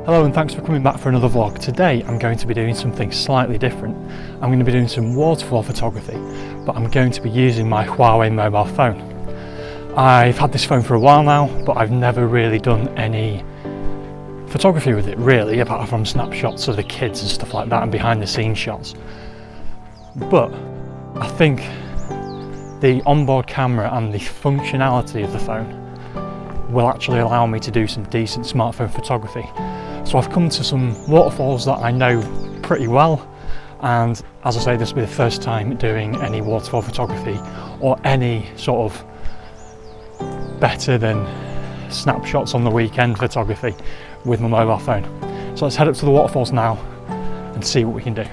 Hello and thanks for coming back for another vlog. Today I'm going to be doing something slightly different. I'm going to be doing some waterfall photography, but I'm going to be using my Huawei mobile phone. I've had this phone for a while now, but I've never really done any photography with it really, apart from snapshots of the kids and stuff like that and behind the scenes shots. But I think the onboard camera and the functionality of the phone will actually allow me to do some decent smartphone photography. So I've come to some waterfalls that I know pretty well, and as I say, this will be the first time doing any waterfall photography or any sort of better than snapshots on the weekend photography with my mobile phone. So let's head up to the waterfalls now and see what we can do.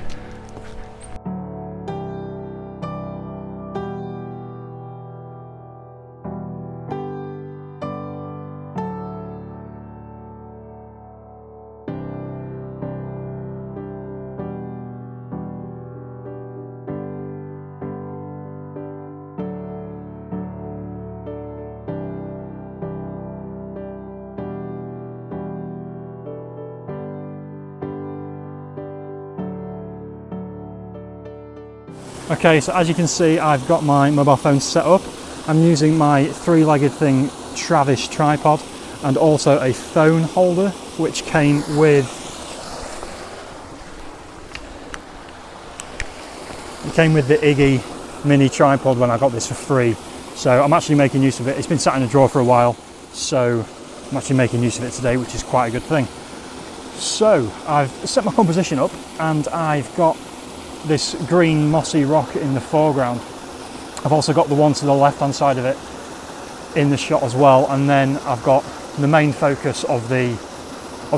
Okay, so as you can see, I've got my mobile phone set up. I'm using my three-legged thing Travis tripod and also a phone holder which came with the Iggy mini tripod when I got this for free. So I'm actually making use of it. It's been sat in a drawer for a while, so I'm actually making use of it today, which is quite a good thing. So I've set my composition up and I've got this green mossy rock in the foreground. I've also got the one to the left hand side of it in the shot as well, and then I've got the main focus of the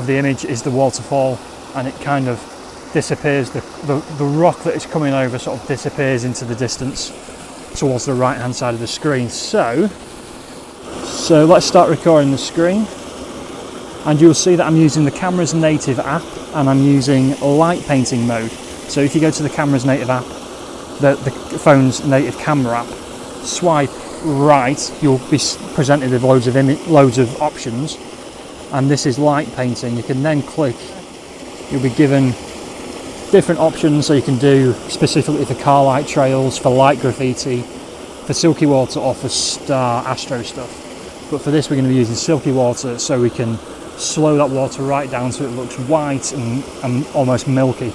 image is the waterfall, and it kind of disappears, the rock that is coming over sort of disappears into the distance towards the right hand side of the screen. So let's start recording the screen, and you'll see that I'm using the camera's native app and I'm using light painting mode. So if you go to the camera's native app, the phone's native camera app, swipe right, you'll be presented with loads of options, and this is light painting. You can then click, you'll be given different options, so you can do specifically for car light trails, for light graffiti, for silky water, or for star astro stuff. But for this we're going to be using silky water, so we can slow that water right down so it looks white and almost milky.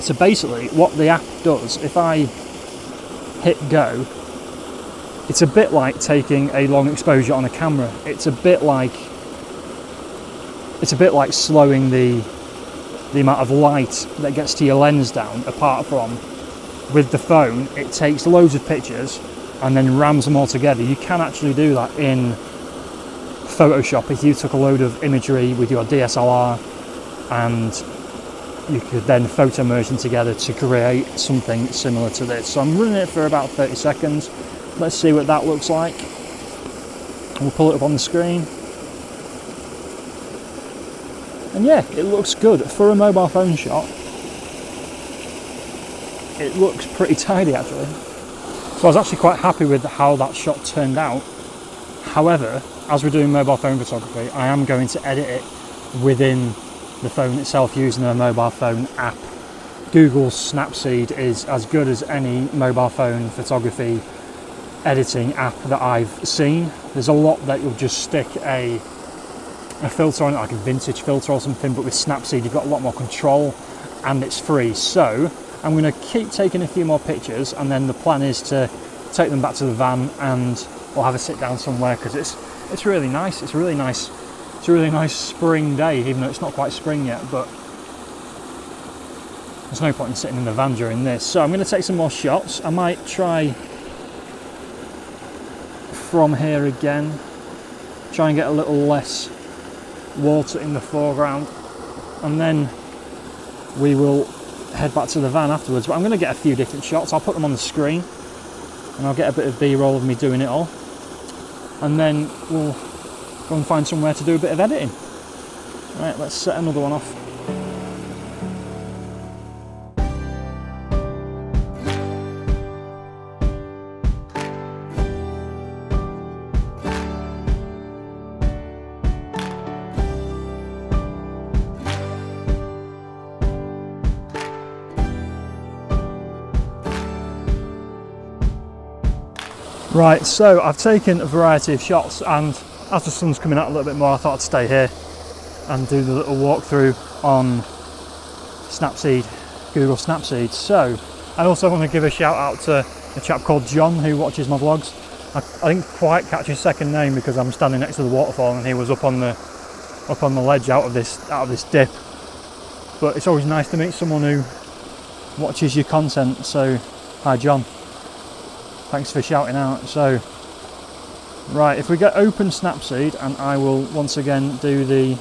So basically what the app does, if I hit go, it's a bit like taking a long exposure on a camera. It's a bit like slowing the amount of light that gets to your lens down, apart from with the phone it takes loads of pictures and then rams them all together. You can actually do that in Photoshop if you took a load of imagery with your DSLR, and you could then photo merge them together to create something similar to this. So I'm running it for about 30 seconds. Let's see what that looks like. We'll pull it up on the screen. And yeah, it looks good. For a mobile phone shot, it looks pretty tidy actually. So I was actually quite happy with how that shot turned out. However, as we're doing mobile phone photography, I am going to edit it within the phone itself using a mobile phone app. Google's Snapseed is as good as any mobile phone photography editing app that I've seen. There's a lot that you'll just stick a filter on it, like a vintage filter or something, but with Snapseed you've got a lot more control and it's free. So I'm going to keep taking a few more pictures, and then the plan is to take them back to the van and we'll have a sit down somewhere, because it's really nice. It's a really nice spring day, even though it's not quite spring yet, but there's no point in sitting in the van during this. So I'm going to take some more shots. I might try from here again, try and get a little less water in the foreground, and then we will head back to the van afterwards. But I'm going to get a few different shots. I'll put them on the screen and I'll get a bit of B-roll of me doing it all, and then we'll go and find somewhere to do a bit of editing. Right, let's set another one off. Right, so I've taken a variety of shots, and as the sun's coming out a little bit more, I thought I'd stay here and do the little walkthrough on Snapseed, Google Snapseed. So I also want to give a shout out to a chap called John who watches my vlogs. I didn't quite catch his second name because I'm standing next to the waterfall and he was up on the ledge out of this dip. But it's always nice to meet someone who watches your content. So hi John, thanks for shouting out. So right, if we get open Snapseed, and I will once again do the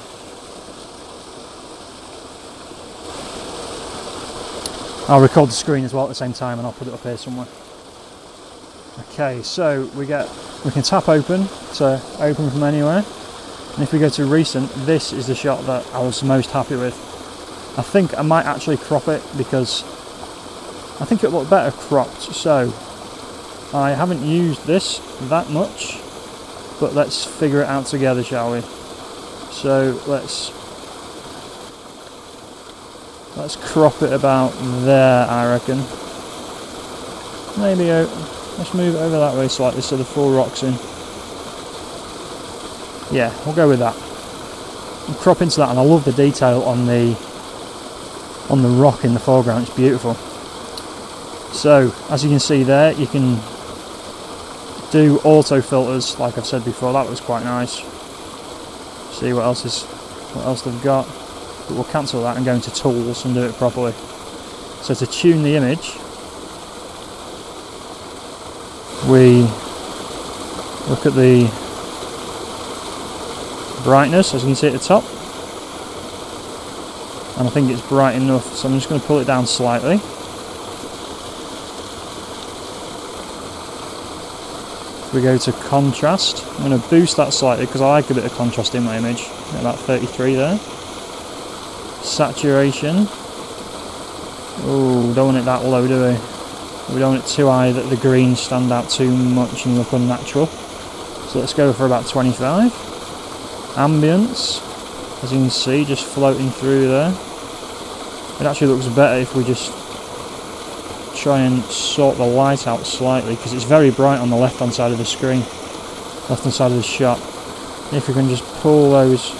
I'll record the screen as well at the same time, and I'll put it up here somewhere. Okay, so we can tap open to open from anywhere, and if we go to recent, this is the shot that I was most happy with. I think I might actually crop it because I think it looked better cropped. So I haven't used this that much, but let's figure it out together, shall we? So let's crop it about there, I reckon. Maybe let's move it over that way slightly so the full rock's in. Yeah, we'll go with that. I'll crop into that, and I love the detail on the rock in the foreground. It's beautiful. So as you can see there, you can do auto filters like I've said before. That was quite nice. See what else they've got. But we'll cancel that and go into tools and do it properly. So to tune the image, we look at the brightness, as you can see at the top, and I think it's bright enough, so I'm just going to pull it down slightly. If we go to contrast, I'm going to boost that slightly because I like a bit of contrast in my image, about 33 there. Saturation, oh, don't want it that low, do we? We don't want it too high that the greens stand out too much and look unnatural. So let's go for about 25. Ambience, as you can see, just floating through there. It actually looks better if we just try and sort the light out slightly, because it's very bright on the left hand side of the screen, left hand side of the shot. If we can just pull those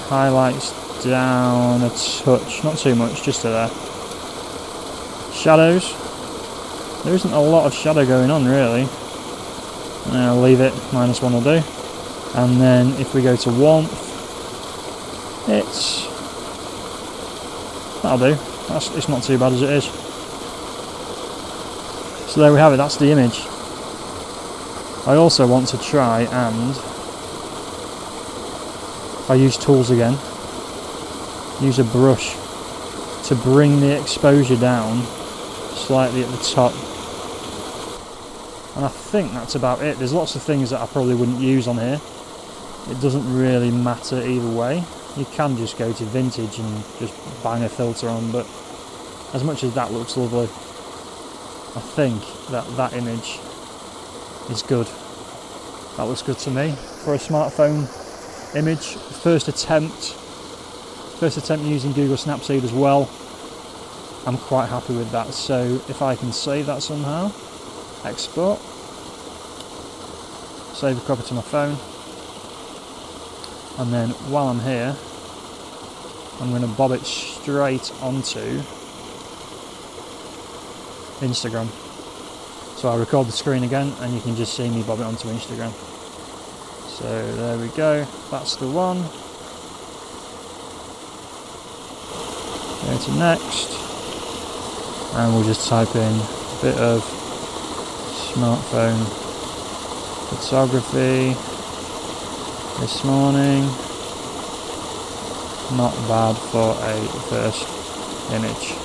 highlights down a touch, not too much, just to there. Shadows, there isn't a lot of shadow going on really. I'll leave it, -1 will do. And then if we go to warmth, that'll do. It's not too bad as it is. So there we have it, that's the image. I also want to try and, if I use tools again, use a brush to bring the exposure down slightly at the top. And I think that's about it. There's lots of things that I probably wouldn't use on here. It doesn't really matter either way. You can just go to vintage and just bang a filter on, but as much as that looks lovely, I think that image is good. That looks good to me for a smartphone image. First attempt using Google Snapseed as well. I'm quite happy with that. So if I can save that somehow, export, save a copy to my phone, and then while I'm here, I'm going to bob it straight onto Instagram. So I'll record the screen again and you can just see me bob it onto Instagram. So there we go, that's the one. Go to next, and we'll just type in a bit of smartphone photography this morning. Not bad for a first image.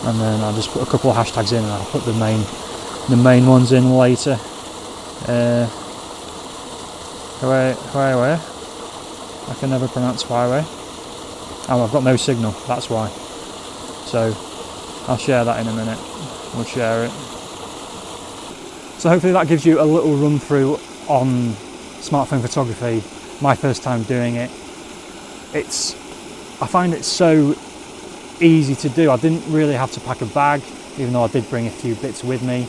And then I'll just put a couple of hashtags in, and I'll put the main ones in later. Huawei. I can never pronounce Huawei. Oh, I've got no signal, that's why. So I'll share that in a minute. We'll share it. So hopefully that gives you a little run through on smartphone photography. My first time doing it. I find it so easy to do. I didn't really have to pack a bag, even though I did bring a few bits with me.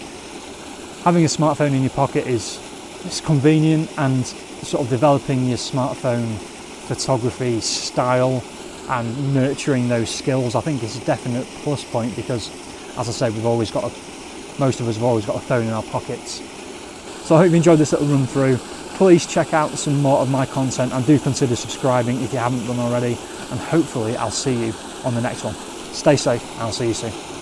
having a smartphone in your pocket it's convenient, and sort of developing your smartphone photography style and nurturing those skills, I think is a definite plus point, because as I said, most of us have always got a phone in our pockets. So I hope you enjoyed this little run through. Please check out some more of my content and do consider subscribing if you haven't done already, and hopefully I'll see you on the next one. Stay safe, and I'll see you soon.